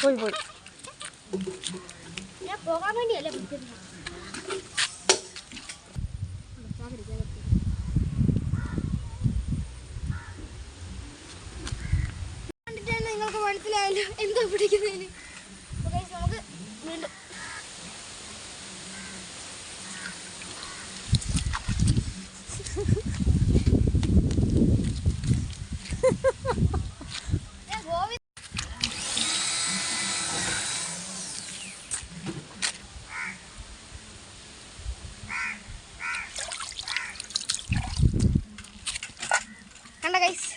പോയി പോയി ഞാൻ പോകാൻ വേണ്ടിയല്ലേ കണ്ടിട്ടാണ് നിങ്ങൾക്ക് മനസ്സിലായല്ലോ എന്താ പിടിക്കുന്നതിന്. നമുക്ക് വീണ്ടും കണ്ട ഗൈസ്,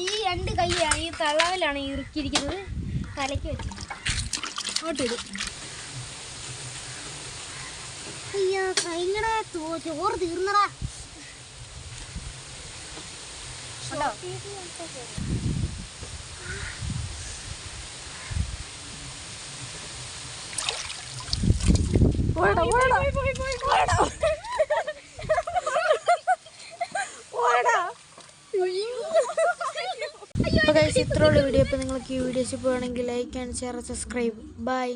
ഈ രണ്ട് കൈയാണ് ഈ തളവിലാണ് ഇറുക്കിയിരിക്കുന്നത്. തലയ്ക്ക് വെച്ച് അങ്ങോട്ടിടും. അയ്യോ കൈങ്ങടെ ചോറ് തീർന്നടാ. അപ്പോൾ ഗൈസ് ഇത്രയുള്ള വീഡിയോ. അപ്പോൾ നിങ്ങൾക്ക് ഈ വീഡിയോസ് പോവുകയാണെങ്കിൽ like and share subscribe. By.